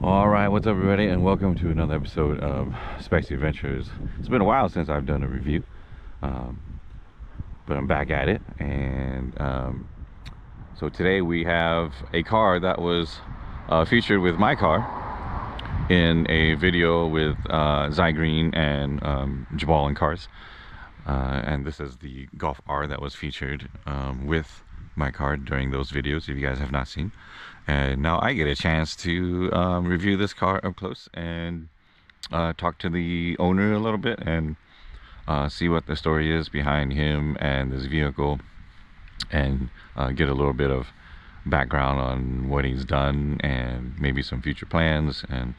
Alright, what's up everybody, and welcome to another episode of Spicy Adventures. It's been a while since I've done a review, but I'm back at it. And so today we have a car that was featured with my car in a video with Zygrene and Jabbal and Cars. And this is the Golf R that was featured with my car during those videos, if you guys have not seen. And now I get a chance to review this car up close and talk to the owner a little bit and see what the story is behind him and this vehicle, and get a little bit of background on what he's done and maybe some future plans, and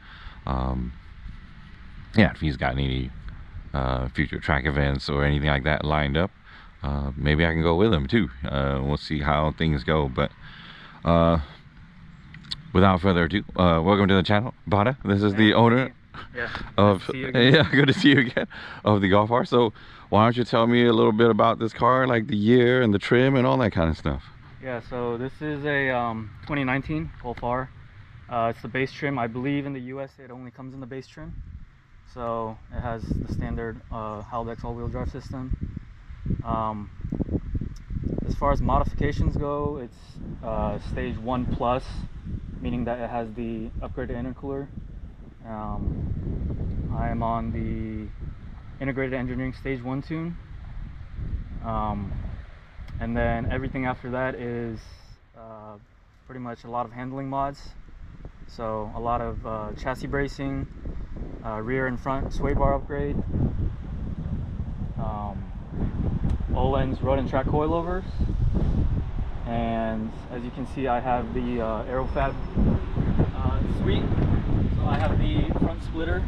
yeah, if he's got any future track events or anything like that lined up, maybe I can go with him too. We'll see how things go. But without further ado, welcome to the channel, Bada. This is the owner of good to see you again, of the Golf R. So why don't you tell me a little bit about this car, like the year and the trim and all that kind of stuff. Yeah, so this is a 2019 Golf R. It's the base trim. I believe in the US it only comes in the base trim. So it has the standard Haldex all-wheel drive system. As far as modifications go, it's stage 1 plus, meaning that it has the upgraded intercooler. I am on the integrated engineering stage 1 tune, and then everything after that is pretty much a lot of handling mods. So a lot of chassis bracing, rear and front sway bar upgrade, Öhlins road and track coilovers, and as you can see, I have the Aerofab suite. So I have the front splitter.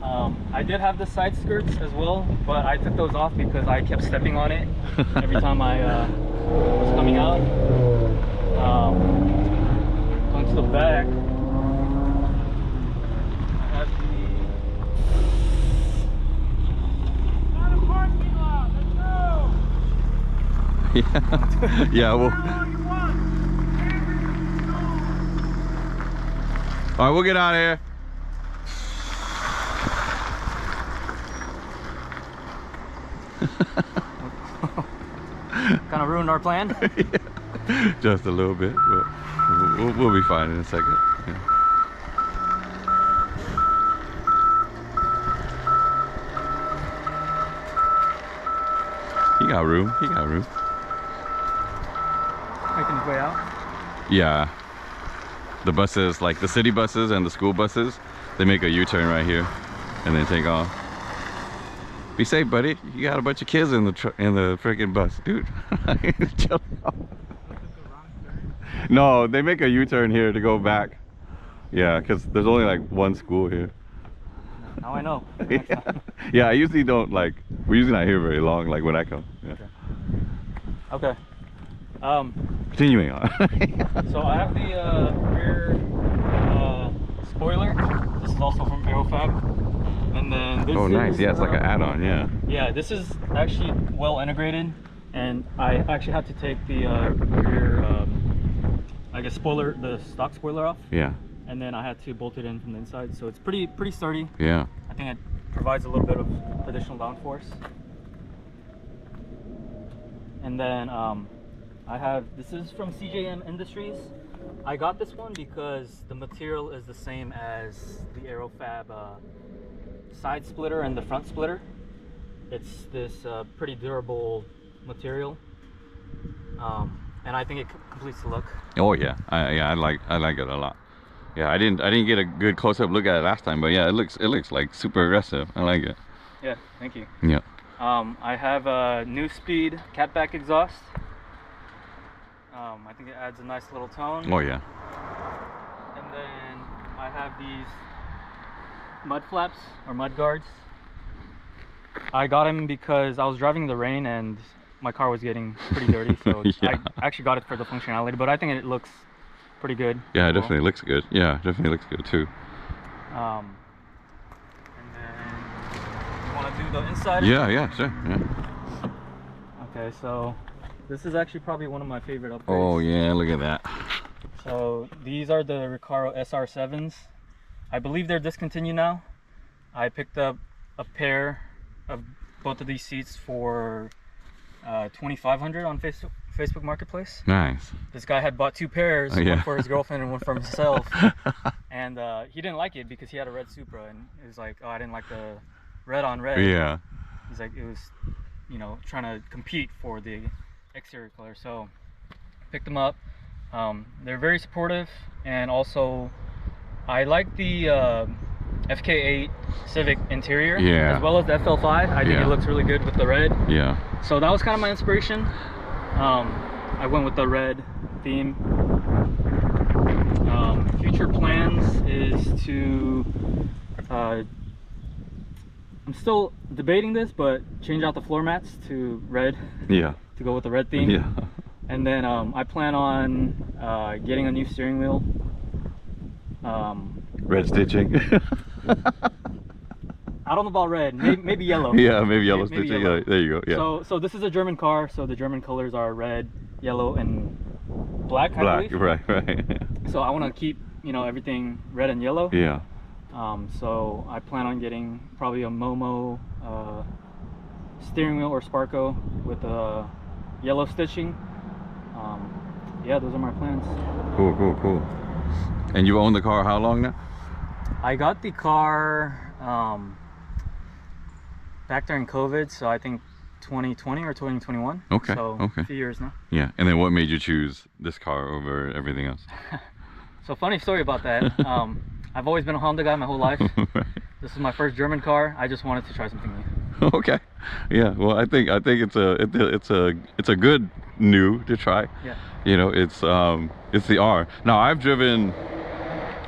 I did have the side skirts as well, but I took those off because I kept stepping on it every time I was coming out. Going to the back, I have Yeah, yeah. Well, all right, we'll get out of here. kind of ruined our plan. Yeah, just a little bit, but we'll be fine in a second. Yeah. He got room. He got room. Making his way out. Yeah. The buses, like the city buses and the school buses, they make a U-turn right here and then take off. Be safe, buddy. You got a bunch of kids in the freaking bus, dude. Chill out. No, they make a U-turn here to go back. Yeah, because there's only like one school here. Now I know. Yeah. Yeah, I usually don't, like, we're usually not here very long, like when I come. Yeah. Okay. Continuing on. So I have the rear spoiler. This is also from Aerofab. And then this nice. is, Yeah, it's like an add-on. Yeah. Yeah, this is actually well integrated, and I actually had to take the rear, I guess, spoiler, the stock spoiler off. Yeah. And then I had to bolt it in from the inside, so it's pretty sturdy. Yeah. I think it provides a little bit of additional downforce. And then I have, this is from CJM Industries. I got this one because the material is the same as the Aerofab side splitter and the front splitter. It's this pretty durable material, and I think it completes the look. Oh yeah, I like it a lot. Yeah, I didn't get a good close-up look at it last time, but yeah, it looks like super aggressive. I like it. Yeah, thank you. Yeah. I have a new speed catback exhaust. I think it adds a nice little tone. Oh yeah. And then I have these mud flaps or mud guards. I got them because I was driving in the rain and my car was getting pretty dirty, so Yeah. I actually got it for the functionality, but I think it looks pretty good. Yeah, it definitely looks good. Yeah, definitely looks good too. And then you want to do the inside? Yeah, yeah, sure. Yeah. Okay, so this is actually probably one of my favorite upgrades. Oh yeah, look at that. So these are the Recaro SR7s. I believe they're discontinued now. I picked up a pair of both of these seats for $2,500 on Facebook Marketplace. Nice. This guy had bought 2 pairs, yeah. one for his girlfriend and one for himself. And he didn't like it because he had a red Supra, and he was like, oh, I didn't like the red on red. Yeah. He's like, it was, you know, trying to compete for the exterior color. So picked them up. They're very supportive, and also I like the FK8 Civic interior, yeah, as well as the FL5. I think it looks really good with the red. Yeah. So that was kind of my inspiration. I went with the red theme. Future plans is to I'm still debating this, but change out the floor mats to red. Yeah. To go with the red theme. Yeah. And then I plan on getting a new steering wheel. Red stitching. I don't know about red. Maybe yellow. Yeah, maybe yellow maybe stitching. yellow. Yeah, there you go. Yeah. So this is a German car. So the German colors are red, yellow, and black. Black. Right. So I want to keep, you know, everything red and yellow. Yeah. So I plan on getting probably a Momo steering wheel or Sparco with yellow stitching. Yeah, those are my plans. Cool. And you've owned the car how long now? I got the car back during COVID, so I think 2020 or 2021. Okay. So okay. a few years now. Yeah. And then what made you choose this car over everything else? So funny story about that. I've always been a Honda guy my whole life. Right. This is my first German car. I just wanted to try something new. Okay. Yeah. Well, I think it's a good new to try. Yeah. You know, it's the R. Now I've driven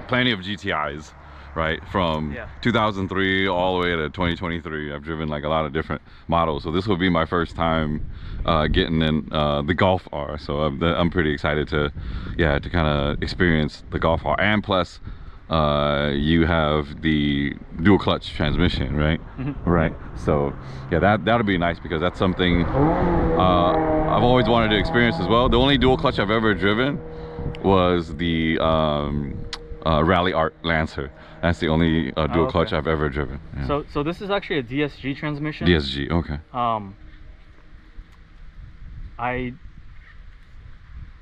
plenty of GTIs, right? From 2003 all the way to 2023. I've driven like a lot of different models. So this will be my first time getting in the Golf R. So I'm pretty excited to kind of experience the Golf R. And plus, you have the dual clutch transmission, right? Mm-hmm. Right. So yeah, that'll be nice because that's something I've always wanted to experience as well. The only dual clutch I've ever driven was the Rally Art Lancer. That's the only dual clutch I've ever driven. Yeah. So this is actually a DSG transmission. DSG. Okay. I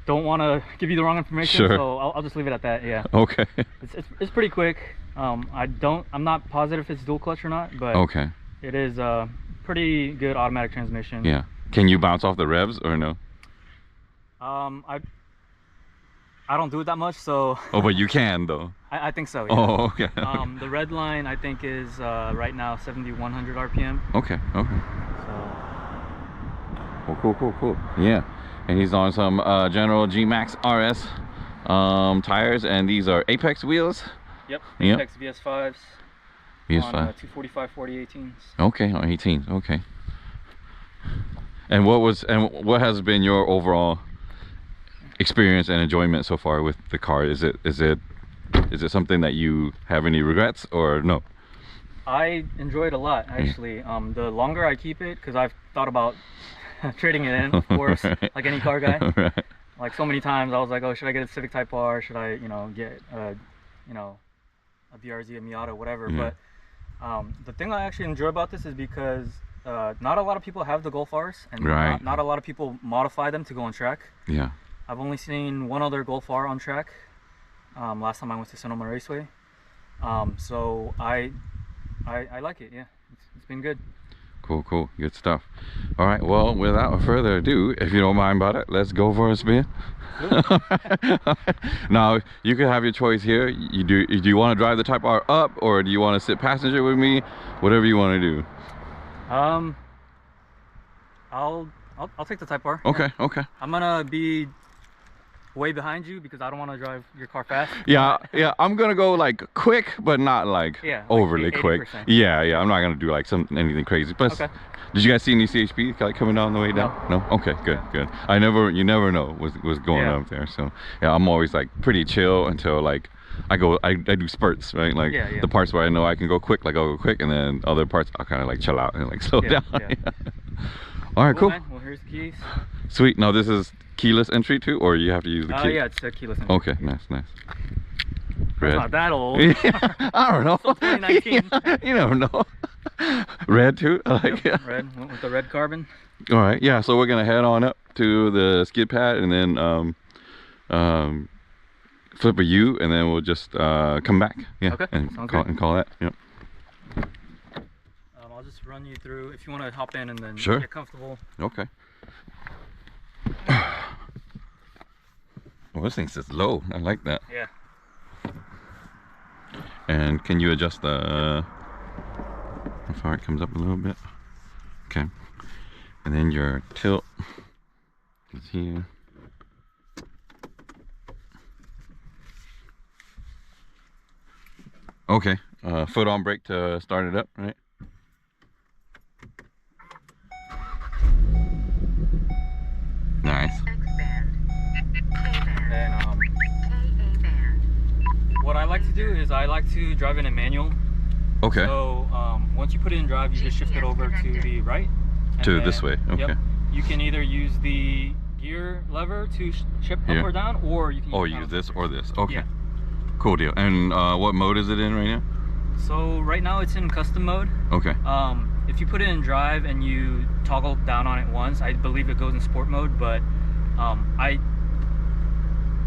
don't want to give you the wrong information, sure. So I'll just leave it at that. Yeah. Okay. It's pretty quick. I'm not positive if it's dual clutch or not, but okay. It is a pretty good automatic transmission. Yeah. Can you bounce off the revs or no? I don't do it that much, so. Oh, but you can though. I think so. Yeah. Oh, okay. The red line I think is right now 7,100 RPM. Okay. So. Well, cool. Yeah. And he's on some General G-Max RS tires, and these are Apex wheels. Yep. Apex VS5s. VS5. On 245 40 18s. Okay, on 18s. Okay. And what has been your overall experience and enjoyment so far with the car? Is it something that you have any regrets or no? I enjoy it a lot actually. The longer I keep it, because I've thought about trading it in, of course, right. Like any car guy. Right. Like so many times I was like, oh, should I get a Civic Type R? Should I, get a BRZ, a Miata, whatever. Yeah. But the thing I actually enjoy about this is because not a lot of people have the Golf Rs, and right. not a lot of people modify them to go on track. Yeah. I've only seen one other Golf R on track. Last time I went to Sonoma Raceway. So I like it. Yeah, it's been good. Cool, good stuff. All right, well, without further ado, if you don't mind about it, let's go for a spin. Now you can have your choice here. Do you want to drive the Type R up, or do you want to sit passenger with me? Whatever you want to do. I'll take the Type R. Okay. I'm gonna be way behind you because I don't want to drive your car fast. Yeah. I'm gonna go like quick, but not like overly like quick. Yeah. I'm not gonna do like anything crazy. But did you guys see any CHP like coming down the way down? No. Okay. Good. You never know what's going on up there. So yeah, I'm always like pretty chill until like I do spurts, right? Like the parts where I know I can go quick, like I'll go quick, and then other parts I'll kind of like chill out and like slow down. All right, cool. Man. Well, here's the keys. Sweet. Now this is keyless entry too, or you have to use the key? Yeah, it's a keyless entry. Okay, nice. It's not that old. I don't know. Still 2019. Yeah, you never know. Red too? I like it. Red, went with the red carbon. All right, yeah, so we're gonna head on up to the skid pad and then flip a U, and then we'll just come back. Yeah, okay. and call that. Yep. I'll just run you through if you want to hop in and then sure. get comfortable. Okay. Well, this thing sits low. I like that. Yeah. And can you adjust the how far it comes up a little bit? Okay. And then your tilt is here. Okay. Foot on brake to start it up, right? Nice. And what I like to do is I like to drive in a manual. Okay. So once you put it in drive, you just shift it over to the right. To this way. Okay. Yep, you can either use the gear lever to shift up or down, or you can use this or this. Okay. Yeah. Cool deal. And what mode is it in right now? So right now it's in custom mode. Okay. If you put it in drive and you toggle down on it once, I believe it goes in sport mode, but I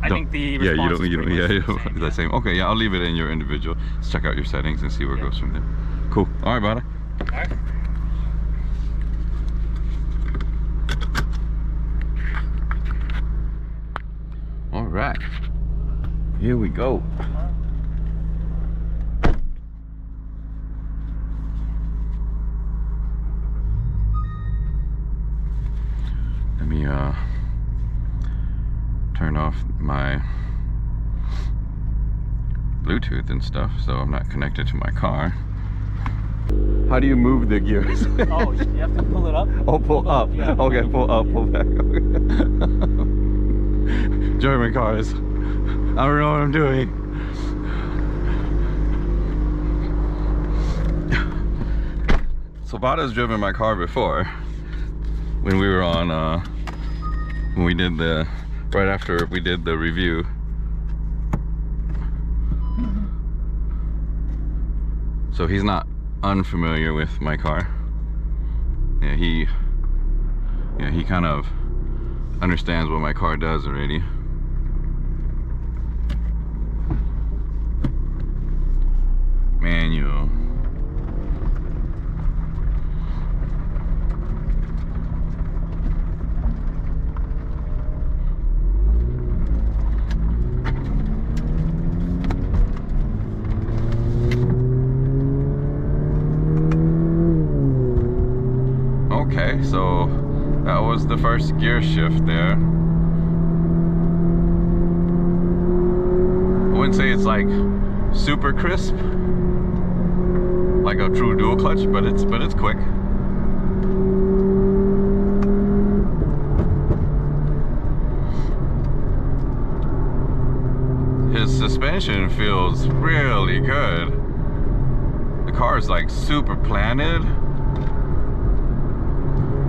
think the response is the same. Okay, yeah, I'll leave it in your individual. Let's check out your settings and see where it goes from there. Cool. All right, Bada. All right. All right. Here we go. Let me turn off my Bluetooth and stuff so I'm not connected to my car. How do you move the gears? Oh, you have to pull it up? Oh, pull up. Yeah. Okay, pull up, pull back. German cars. I don't know what I'm doing. So Bada's driven my car before when we were on when we did the right after we did the review. So he's not unfamiliar with my car. Yeah, he kind of understands what my car does already. Manual. Okay, so that was the first gear shift there. I wouldn't say it's like super crisp, like a true dual clutch, but it's quick. His suspension feels really good. The car is like super planted,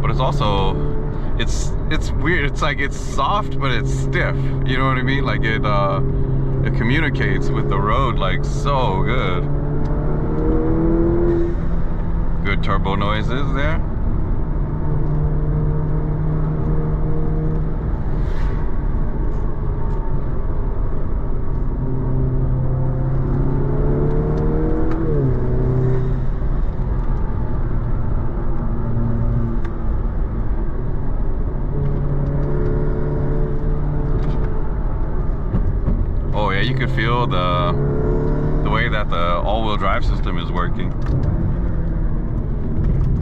but it's also it's weird. It's like it's soft, but it's stiff. You know what I mean? Like it communicates with the road like so good. Good turbo noises there. Oh yeah, you could feel the way that the all-wheel drive system is working.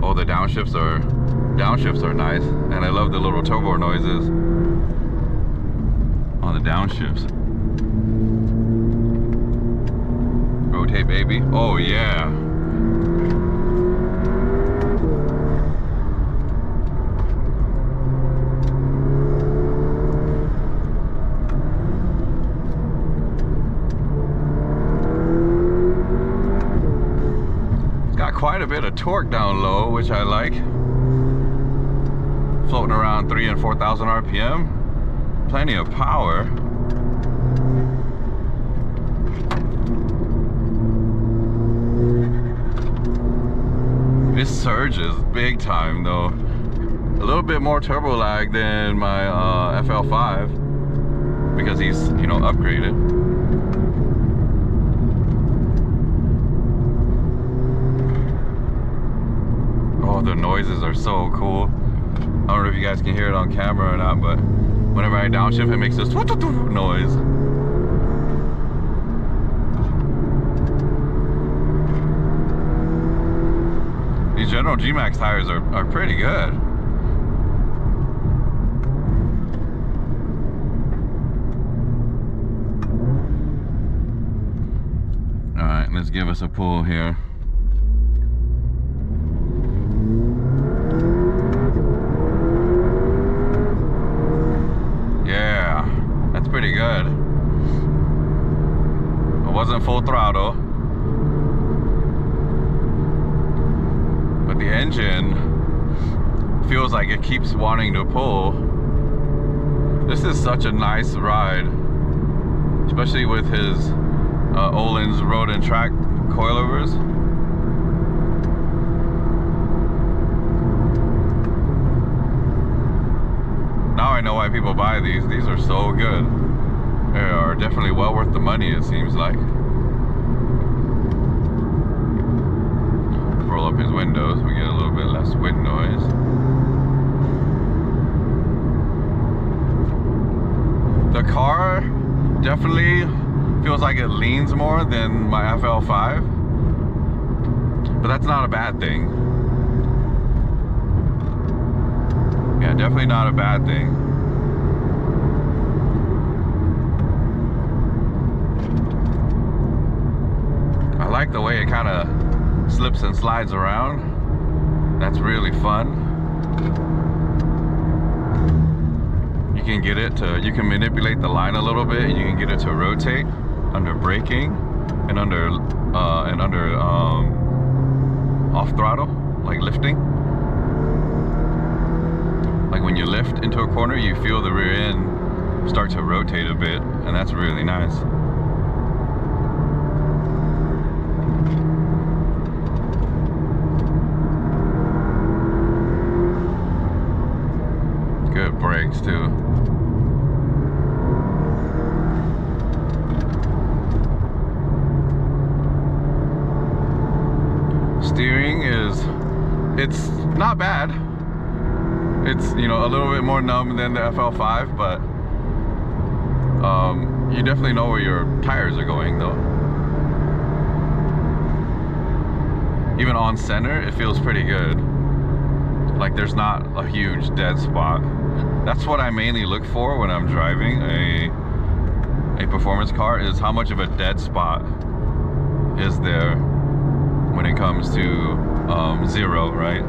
Oh, the downshifts are nice, and I love the little turbo noises on the downshifts. Rotate, baby. Oh yeah. Quite a bit of torque down low, which I like. Floating around 3,000 and 4,000 RPM. plenty of power. This surges big time though. A little bit more turbo lag than my FL5 because he's, you know, upgraded. Oh, the noises are so cool. I don't know if you guys can hear it on camera or not, but whenever I downshift, it makes this noise. These General G-Max tires are pretty good. Alright, let's give us a pull here. Yeah, that's pretty good. It wasn't full throttle, but the engine feels like it keeps wanting to pull. This is such a nice ride, especially with his Olin's Road and Track coilovers. Now I know why people buy these. These are so good. They are definitely well worth the money, it seems like. Roll up his windows, we get a little bit less wind noise. The car definitely feels like it leans more than my FL5, but that's not a bad thing. Yeah, definitely not a bad thing. I like the way it kind of slips and slides around. That's really fun. You can get it to, you can manipulate the line a little bit. You can get it to rotate under braking and under off throttle, like lifting. Like when you lift into a corner, you feel the rear end start to rotate a bit, and that's really nice. Good brakes too. Steering it's not bad. It's, you know, a little bit more numb than the FL5, but you definitely know where your tires are going though. Even on center, it feels pretty good. Like there's not a huge dead spot. That's what I mainly look for when I'm driving a performance car, is how much of a dead spot is there when it comes to zero, right?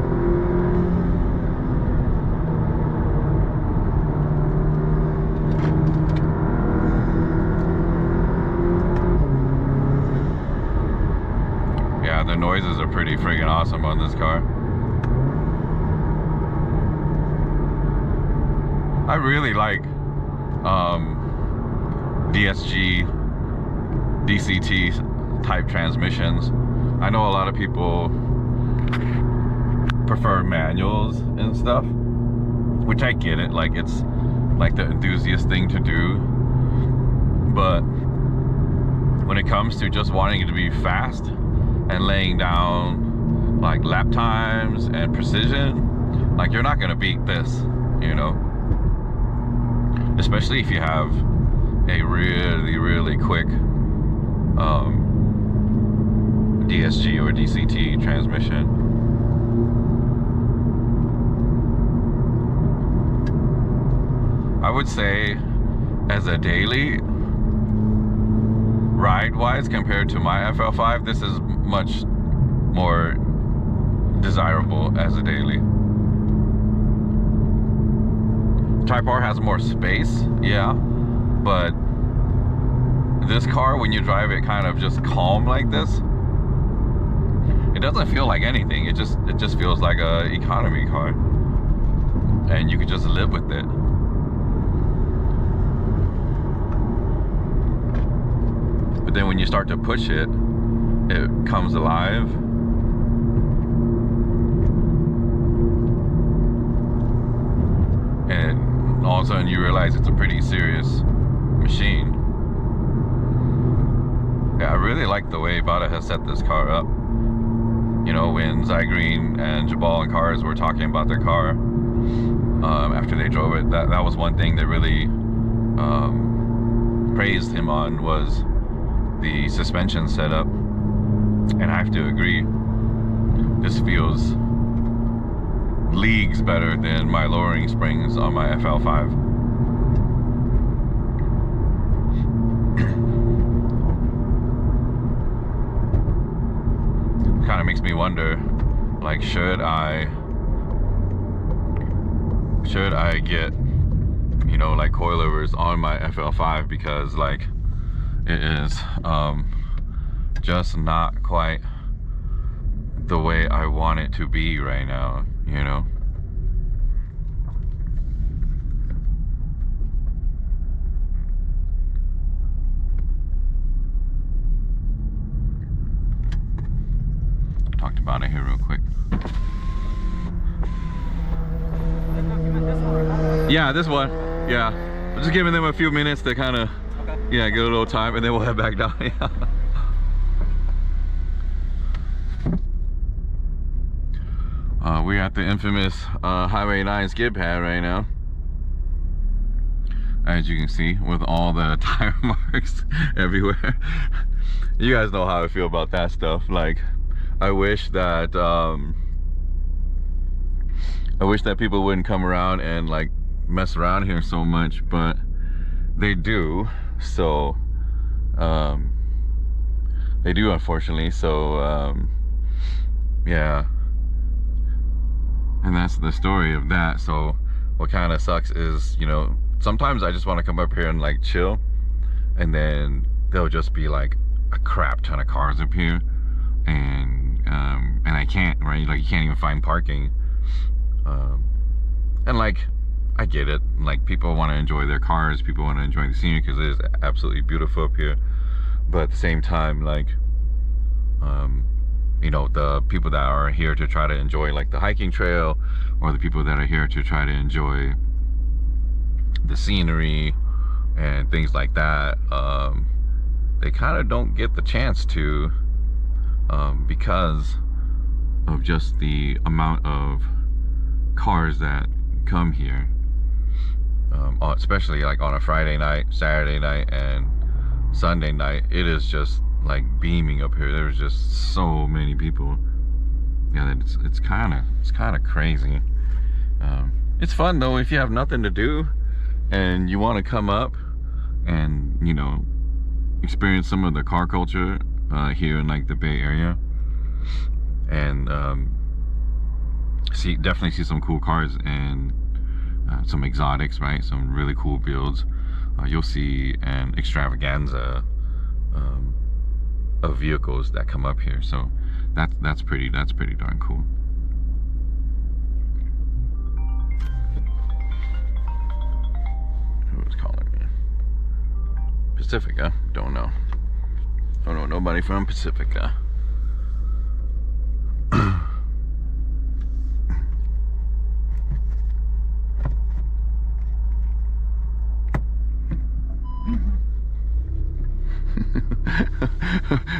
Yeah, the noises are pretty friggin' awesome on this car. I really like DSG, DCT type transmissions. I know a lot of people prefer manuals and stuff, which I get it, like it's like the enthusiast thing to do, but when it comes to just wanting it to be fast and laying down like lap times and precision, like you're not gonna beat this, you know, especially if you have a really quick DSG or DCT transmission. I would say as a daily ride wise compared to my FL5, this is much more desirable as a daily. Type R has more space, yeah, but this car, when you drive it kind of just calm like this, it doesn't feel like anything. It just feels like a economy car, and you can just live with it. then when you start to push it, it comes alive. And all of a sudden you realize it's a pretty serious machine. Yeah, I really like the way Bada has set this car up. You know, when Zygrene and Jabbal and Cars were talking about their car after they drove it, that was one thing that really praised him on, was the suspension setup. And I have to agree, this feels leagues better than my lowering springs on my FL5. Kind of makes me wonder, like, should I get, you know, like coilovers on my FL5, because like it is just not quite the way I want it to be right now, you know. Talked about it here real quick. Yeah, this one. Yeah, I'm just giving them a few minutes to kind of, yeah, get a little time, and then we'll head back down. Yeah. We're at the infamous Highway 9 skid pad right now, as you can see, with all the tire marks everywhere. You guys know how I feel about that stuff. Like, I wish that people wouldn't come around and like mess around here so much, but they do. So they do, unfortunately. So yeah, and that's the story of that. So what kind of sucks is, you know, sometimes I just want to come up here and like chill, and then there'll just be like a crap ton of cars up here, and I can't, right? Like, you can't even find parking. And like, I get it, like, people want to enjoy their cars, people want to enjoy the scenery, because it is absolutely beautiful up here. But at the same time, like, you know, the people that are here to try to enjoy like the hiking trail, or the people that are here to try to enjoy the scenery and things like that, they kind of don't get the chance to, because of just the amount of cars that come here, especially like on a Friday night, Saturday night, and Sunday night. It is just like beaming up here. There's just so many people. Yeah, it's kind of crazy. It's fun though if you have nothing to do and you want to come up and, you know, experience some of the car culture here in like the Bay Area, and definitely see some cool cars and some exotics, right? Some really cool builds. You'll see an extravaganza of vehicles that come up here. So that's pretty darn cool. Who's calling me? Pacifica? Don't know. Don't know nobody from Pacifica.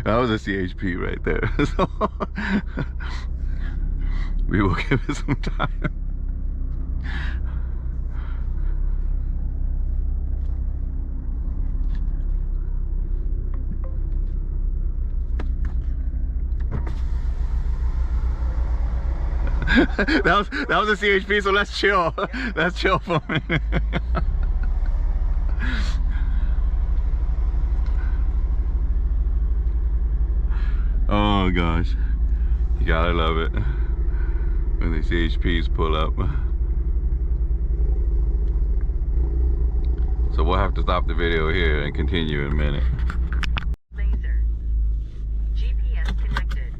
That was a CHP right there. So we will give it some time. that was a CHP, so let's chill. Let's chill for a minute. Oh gosh, you gotta love it when the CHPs pull up. So we'll have to stop the video here and continue in a minute. Laser. GPS connected.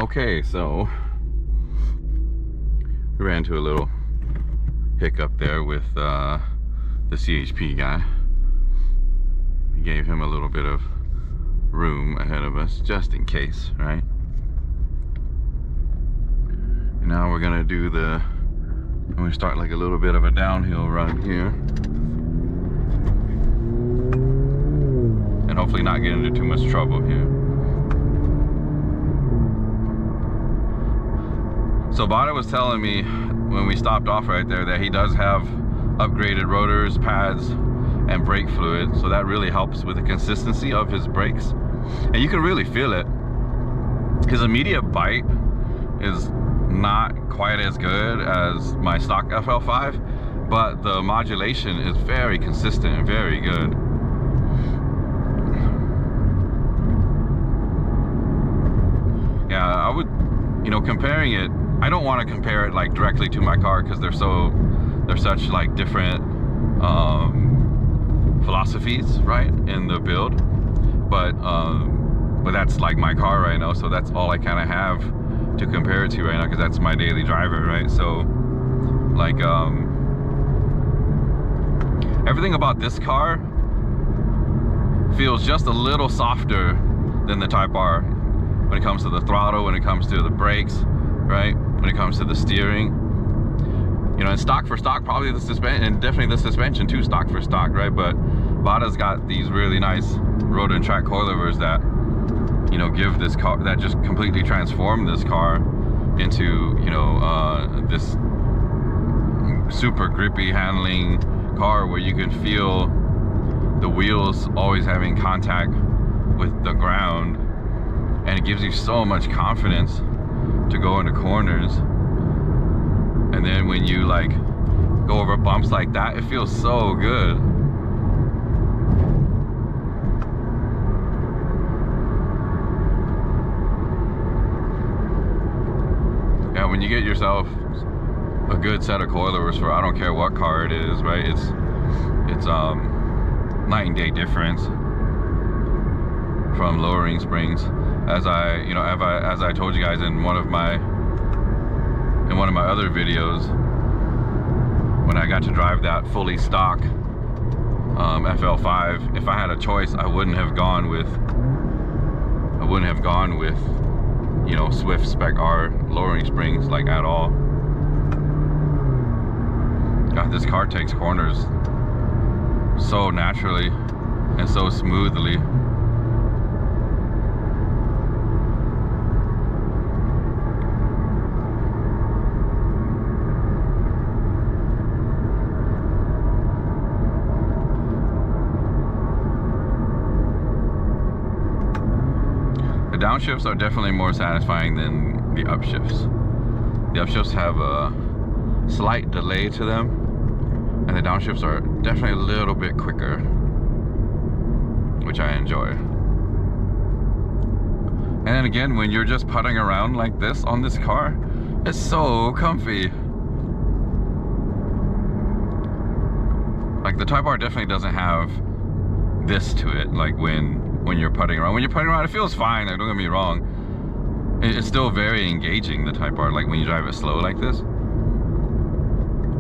Okay, so we ran into a little hiccup there with the CHP guy. He gave him a little bit of room ahead of us, just in case, right? And now we're gonna do I'm gonna start like a little bit of a downhill run here. And hopefully not get into too much trouble here. So Bada was telling me when we stopped off right there that he does have upgraded rotors, pads, and brake fluid. So that really helps with the consistency of his brakes. And you can really feel it. His immediate bite is not quite as good as my stock FL5, but the modulation is very consistent and very good. Yeah, I would, you know, comparing it, I don't want to compare it like directly to my car because they're such like different philosophies, right, in the build. But that's like my car right now, so that's all I kind of have to compare it to right now because that's my daily driver, right? So like everything about this car feels just a little softer than the Type R when it comes to the throttle, when it comes to the brakes, right, when it comes to the steering, you know. And stock for stock, probably the suspension, and definitely the suspension too, stock for stock, right? But Bada's got these really nice rotor and track coilovers that, you know, give this car, that just completely transform this car into, you know, this super grippy handling car where you can feel the wheels always having contact with the ground, and it gives you so much confidence to go into corners. And then when you like go over bumps like that, it feels so good. Yeah, when you get yourself a good set of coilovers for, I don't care what car it is, right? It's night and day difference from lowering springs. As I told you guys in one of my other videos, when I got to drive that fully stock FL5, if I had a choice, I wouldn't have gone with you know, Swift Spec R lowering springs like at all. God, this car takes corners so naturally and so smoothly. The downshifts are definitely more satisfying than the upshifts. The upshifts have a slight delay to them, and the downshifts are definitely a little bit quicker, which I enjoy. And then again, when you're just putting around like this on this car, it's so comfy. Like the Type R definitely doesn't have this to it, like when you're putting around. When you're putting around, it feels fine, like, don't get me wrong. It's still very engaging, the Type R, like when you drive it slow like this.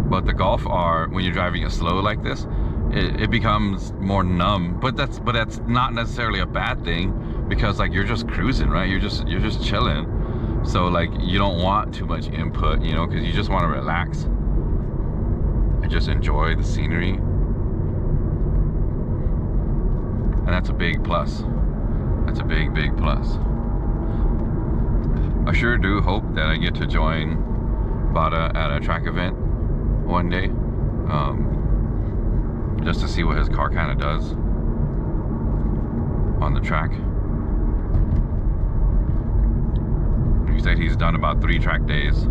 But the Golf R, when you're driving it slow like this, it becomes more numb. But that's not necessarily a bad thing, because like you're just cruising, right? You're just chilling. So like you don't want too much input, you know, because you just want to relax and just enjoy the scenery. And that's a big plus. That's a big, big plus. I sure do hope that I get to join Bada at a track event one day, just to see what his car kind of does on the track. He said he's done about 3 track days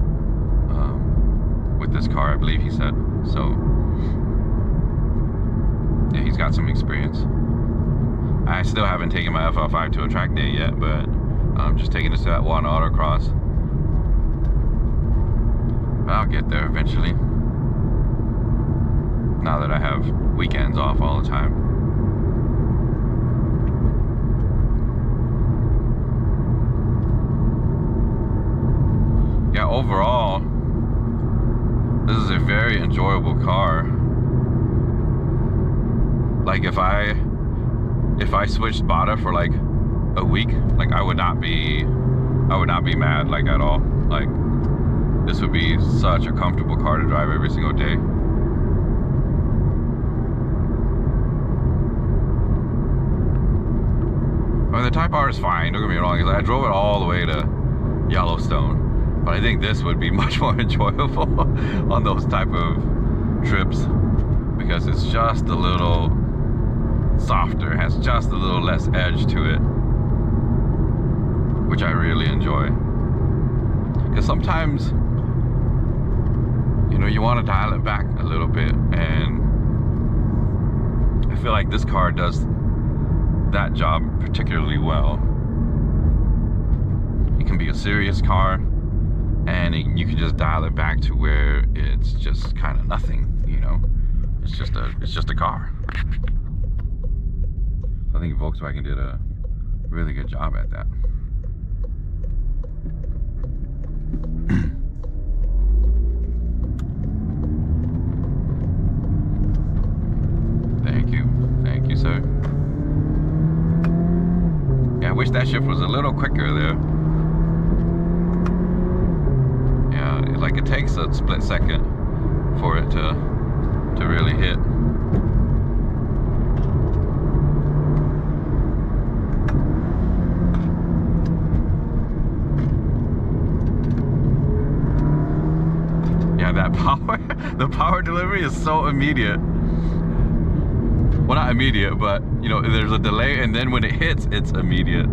with this car, I believe he said. So yeah, he's got some experience. I still haven't taken my FL5 to a track day yet, but I'm just taking this to that one autocross. But I'll get there eventually, now that I have weekends off all the time. Yeah, overall, this is a very enjoyable car. Like if if I switched Bada for like a week, like I would not be mad like at all. Like this would be such a comfortable car to drive every single day. I mean, the Type R is fine, don't get me wrong, I drove it all the way to Yellowstone, but I think this would be much more enjoyable on those type of trips because it's just a little softer, has just a little less edge to it, which I really enjoy. Because sometimes, you know, you want to dial it back a little bit, and I feel like this car does that job particularly well. It can be a serious car, and you can just dial it back to where it's just kind of nothing, you know. It's just a car. I think Volkswagen did a really good job at that. Thank you, sir. Yeah, I wish that shift was a little quicker there. Yeah, like it takes a split second for it to really hit. Yeah, that power, the power delivery is so immediate. Well, not immediate, but you know, there's a delay, and then when it hits, it's immediate.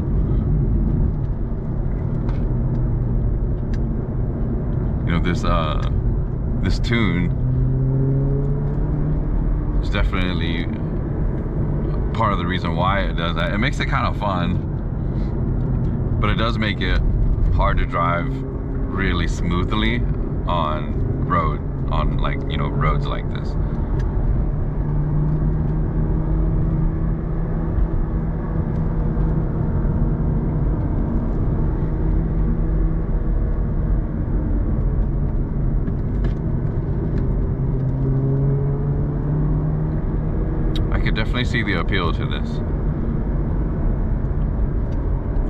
You know, this tune is definitely part of the reason why it does that. It makes it kind of fun, but it does make it hard to drive really smoothly on like, you know, roads like this. Definitely see the appeal to this.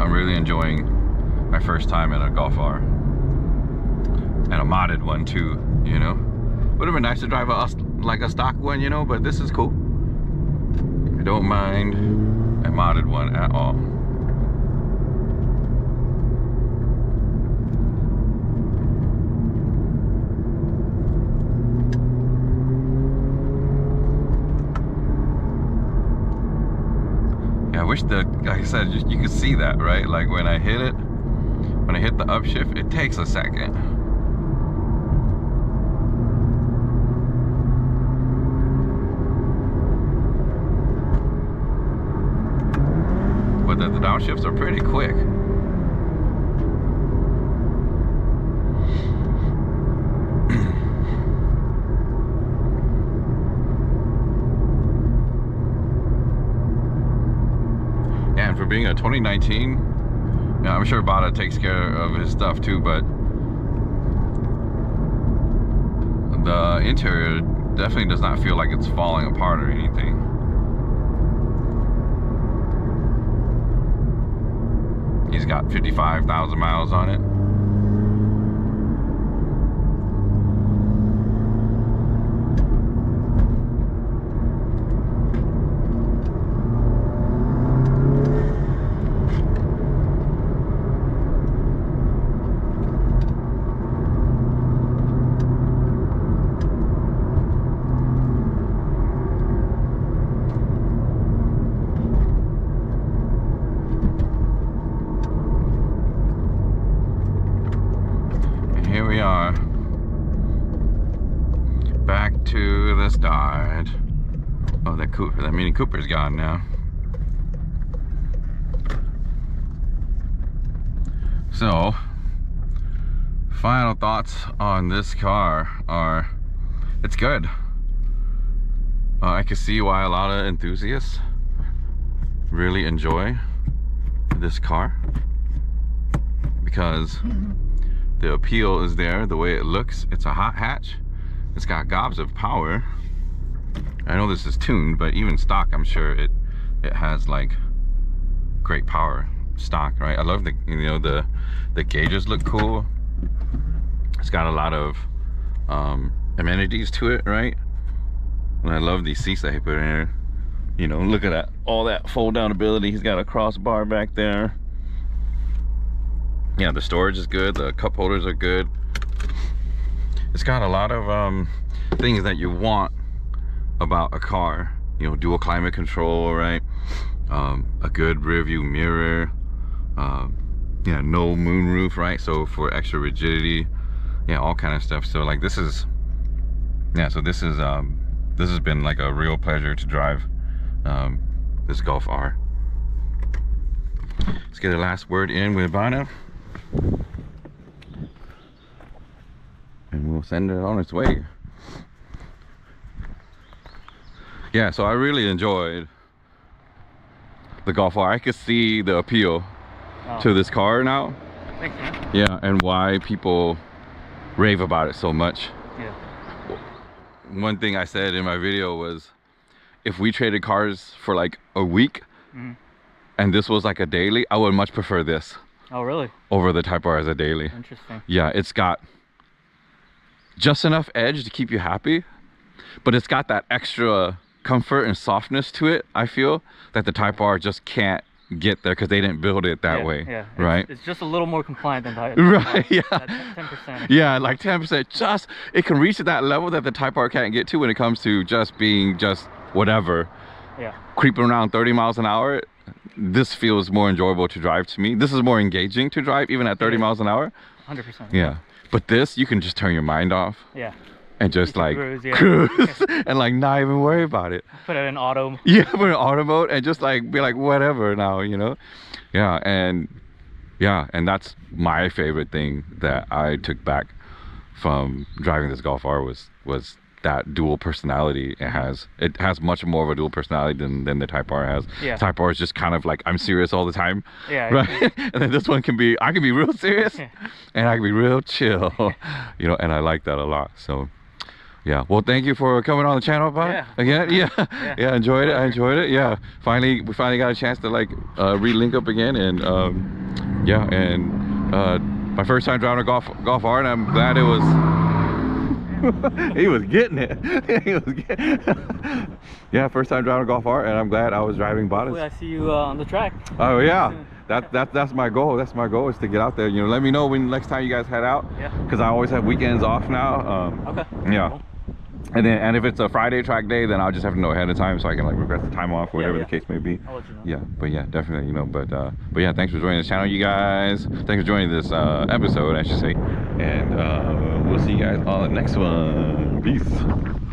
I'm really enjoying my first time in a Golf R, and a modded one too, you know. Would have been nice to drive like a stock one, you know, but this is cool. I don't mind a modded one at all. I wish that, like I said, you could see that, right? Like when I hit it, when I hit the upshift, it takes a second. But the downshifts are pretty quick. For being a 2019, yeah, I'm sure Bada takes care of his stuff too, but the interior definitely does not feel like it's falling apart or anything. He's got 55,000 miles on it. Here we are, back to the start. Oh, that Mini Cooper's gone now. So, final thoughts on this car are, it's good. I can see why a lot of enthusiasts really enjoy this car, because the appeal is there, the way it looks. It's a hot hatch. It's got gobs of power. I know this is tuned, but even stock, I'm sure it it has like great power stock, right? I love the, you know, the gauges look cool. It's got a lot of amenities to it, right? And I love these seats that he put in here. You know, look at that, all that fold down ability. He's got a crossbar back there. Yeah, the storage is good, the cup holders are good. It's got a lot of things that you want about a car. You know, dual climate control, right? A good rear view mirror. Yeah, no moonroof, right? So for extra rigidity, yeah, all kind of stuff. So like this is, yeah, so this has been like a real pleasure to drive this Golf R. Let's get a last word in with Bada, and we'll send it on its way. Yeah, so I really enjoyed the Golf R. I could see the appeal to this car now. Thanks, man. Yeah, and why people rave about it so much. Yeah. One thing I said in my video was, if we traded cars for like a week and this was like a daily, I would much prefer this. Oh, really? Over the Type R as a daily. Interesting. Yeah, it's got just enough edge to keep you happy, but it's got that extra comfort and softness to it, I feel, that the Type R just can't get there because they didn't build it that way. Yeah, right? It's just a little more compliant than the right, yeah. 10%. Yeah, like 10%. Just, it can reach that level that the Type R can't get to when it comes to just being just whatever. Yeah. Creeping around 30 miles an hour. This feels more enjoyable to drive to me. This is more engaging to drive even at 30 miles an hour. 100%. Yeah. But this, you can just turn your mind off. Yeah. And just like cruise and like not even worry about it. Put it in auto. Yeah, put it in auto mode and just like be like whatever now, you know. Yeah, and that's my favorite thing that I took back from driving this Golf R was that dual personality it has. It has much more of a dual personality than the Type R has. Yeah. Type R is just kind of like, I'm serious all the time. Yeah. Right. And then this one I can be real serious and I can be real chill. You know, and I like that a lot. So yeah, well, thank you for coming on the channel, Bud. Yeah. Again, yeah, enjoyed it. I enjoyed it. Yeah, we finally got a chance to like re-link up again, and yeah, and my first time driving a Golf R, and I'm glad it was. He was getting it. He was getting. Yeah, first time driving a Golf R, and I'm glad I was driving Bada's. Hopefully I see you on the track. Oh yeah. That's my goal. That's my goal, is to get out there. You know, let me know when next time you guys head out. Yeah. Because I always have weekends off now. Okay. Yeah. Cool. And if it's a Friday track day, then I'll just have to know ahead of time so I can like request the time off, whatever the case may be. I'll let you know. Yeah, but yeah, definitely, you know. But yeah, thanks for joining the channel, you guys. Thanks for joining this episode, I should say. And we'll see you guys on the next one. Peace.